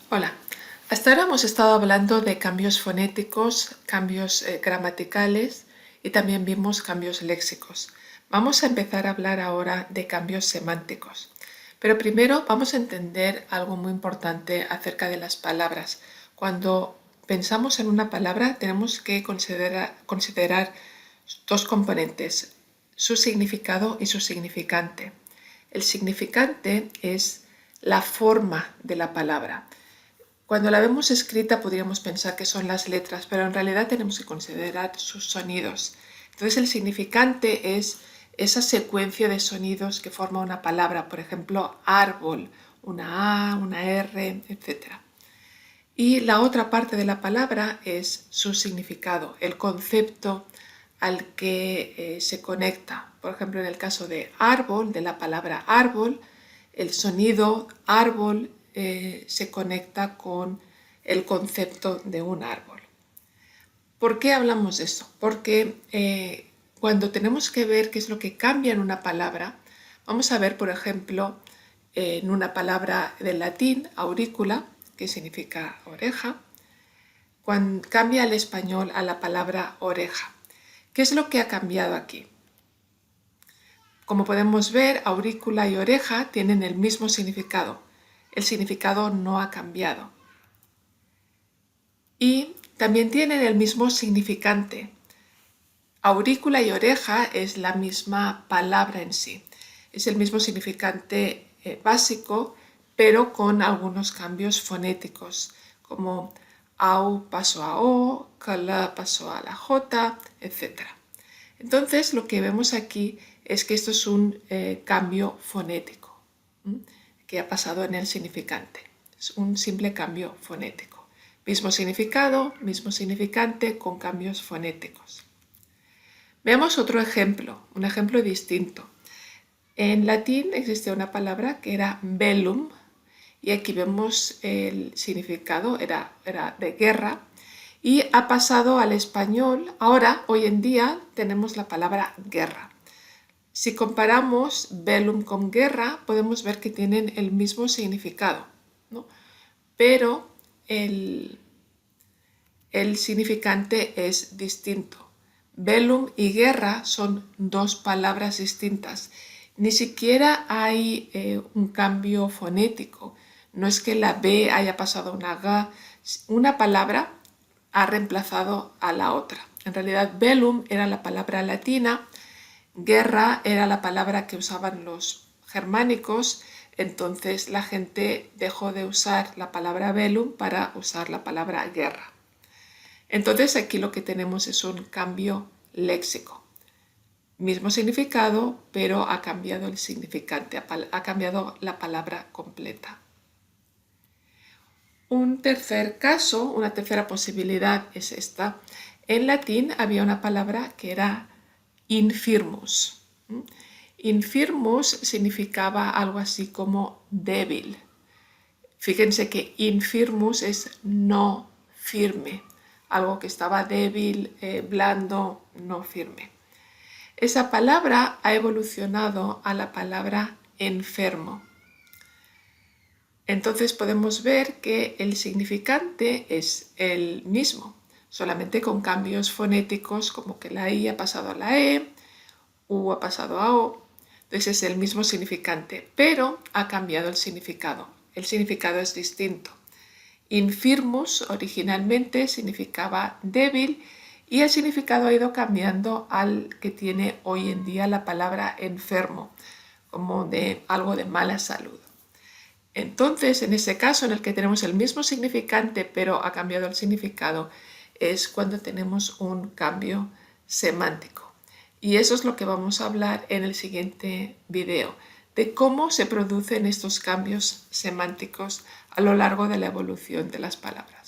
Hola, hasta ahora hemos estado hablando de cambios fonéticos, cambios gramaticales y también vimos cambios léxicos. Vamos a empezar a hablar ahora de cambios semánticos. Pero primero vamos a entender algo muy importante acerca de las palabras. Cuando pensamos en una palabra tenemos que considerar dos componentes, su significado y su significante. El significante es la forma de la palabra. Cuando la vemos escrita podríamos pensar que son las letras, pero en realidad tenemos que considerar sus sonidos. Entonces el significante es esa secuencia de sonidos que forma una palabra, por ejemplo, árbol, una A, una R, etc. Y la otra parte de la palabra es su significado, el concepto al que se conecta. Por ejemplo, en el caso de árbol, de la palabra árbol, el sonido árbol se conecta con el concepto de un árbol. ¿Por qué hablamos de esto? Porque cuando tenemos que ver qué es lo que cambia en una palabra, vamos a ver, por ejemplo, en una palabra del latín, aurícula, que significa oreja, cuando cambia al español a la palabra oreja. ¿Qué es lo que ha cambiado aquí? Como podemos ver, aurícula y oreja tienen el mismo significado. El significado no ha cambiado. Y también tienen el mismo significante. Aurícula y oreja es la misma palabra en sí. Es el mismo significante básico, pero con algunos cambios fonéticos, como AU pasó a O, KL pasó a la J, etc. Entonces lo que vemos aquí es que esto es un cambio fonético que ha pasado en el significante. Es un simple cambio fonético. Mismo significado, mismo significante con cambios fonéticos. Veamos otro ejemplo, un ejemplo distinto. En latín existía una palabra que era bellum y aquí vemos el significado, era de guerra, y ha pasado al español. Ahora, hoy en día, tenemos la palabra guerra. Si comparamos bellum con guerra, podemos ver que tienen el mismo significado, ¿no? Pero el significante es distinto. Bellum y guerra son dos palabras distintas. Ni siquiera hay un cambio fonético. No es que la B haya pasado a una G. Una palabra ha reemplazado a la otra. En realidad, bellum era la palabra latina, guerra era la palabra que usaban los germánicos, entonces la gente dejó de usar la palabra bellum para usar la palabra guerra. Entonces aquí lo que tenemos es un cambio léxico. Mismo significado, pero ha cambiado el significante, ha cambiado la palabra completa. Un tercer caso, una tercera posibilidad es esta. En latín había una palabra que era infirmus. Infirmus significaba algo así como débil. Fíjense que infirmus es no firme, algo que estaba débil, blando, no firme. Esa palabra ha evolucionado a la palabra enfermo. Entonces podemos ver que el significante es el mismo, solamente con cambios fonéticos como que la I ha pasado a la E, U ha pasado a O. Entonces es el mismo significante, pero ha cambiado el significado. El significado es distinto. Infirmus originalmente significaba débil y el significado ha ido cambiando al que tiene hoy en día la palabra enfermo, como de algo de mala salud. Entonces, en ese caso en el que tenemos el mismo significante pero ha cambiado el significado, es cuando tenemos un cambio semántico. Y eso es lo que vamos a hablar en el siguiente video, de cómo se producen estos cambios semánticos a lo largo de la evolución de las palabras.